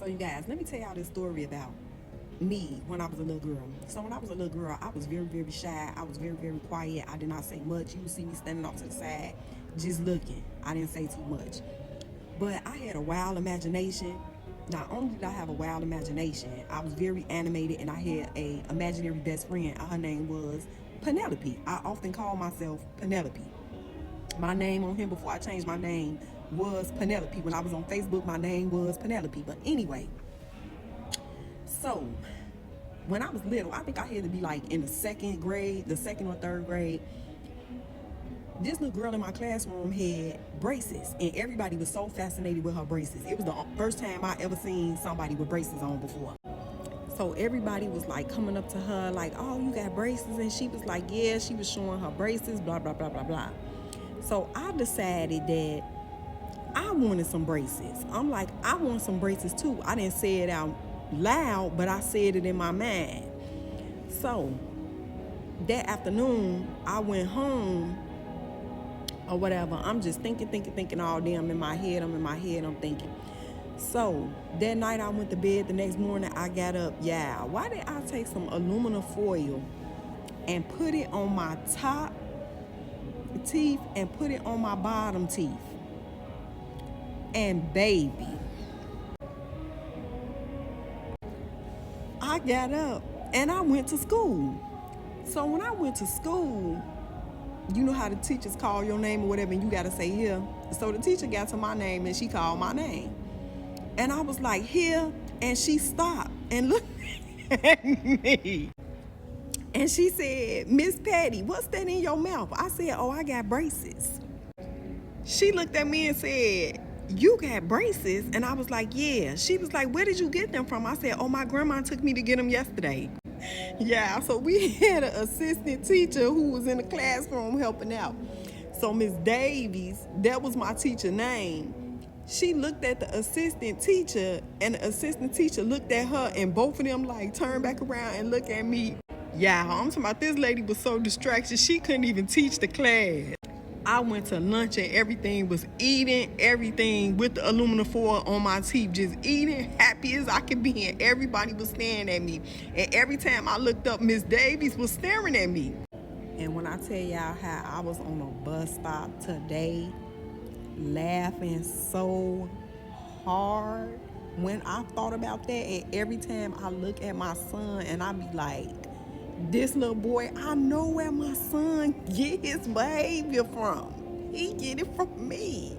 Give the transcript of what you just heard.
So you guys, let me tell y'all this story about me when I was a little girl. So when I was a little girl, I was very, very shy. I was very, very quiet. I did not say much. You would see me standing off to the side, just looking. I didn't say too much. But I had a wild imagination. Not only did I have a wild imagination, I was very animated and I had a imaginary best friend. Her name was Penelope. I often call myself Penelope. My name on here before I changed my name was Penelope. When I was on Facebook, my name was Penelope. But anyway, so when I was little, I think I had to be like in the second grade, the second or third grade. This little girl in my classroom had braces, and everybody was so fascinated with her braces. It was the first time I ever seen somebody with braces on before. So everybody was like coming up to her like, oh, you got braces? And she was like, yeah. She was showing her braces, blah, blah, blah, blah, blah. So I decided that I wanted some braces. I'm like, I want some braces too. I didn't say it out loud, but I said it in my mind. So that afternoon, I went home or whatever. I'm just thinking all day. I'm in my head, I'm thinking. So that night I went to bed. The next morning I got up. Yeah, why did I take some aluminum foil and put it on my top teeth and put it on my bottom teeth? And baby, I got up and I went to school. So when I went to school, you know how the teachers call your name or whatever, and you gotta say here. So the teacher got to my name and she called my name. And I was like, here, and she stopped and looked at me. And she said, Miss Patty, what's that in your mouth? I said, oh, I got braces. She looked at me and said, you got braces? And I was like, yeah. She was like, where did you get them from? I said, oh, my grandma took me to get them yesterday. Yeah, so we had an assistant teacher who was in the classroom helping out. So Miss Davies, that was my teacher name. She looked at the assistant teacher, and the assistant teacher looked at her, and both of them like turned back around and looked at me. Yeah, I'm talking about this lady was so distracted, she couldn't even teach the class. I went to lunch and everything was eating, everything with the aluminum foil on my teeth, just eating, happy as I could be, and everybody was staring at me. And every time I looked up, Miss Davies was staring at me. And when I tell y'all how I was on a bus stop today, laughing so hard when I thought about that, and every time I look at my son and I be like, this little boy, I know where my son get his behavior from. He get it from me.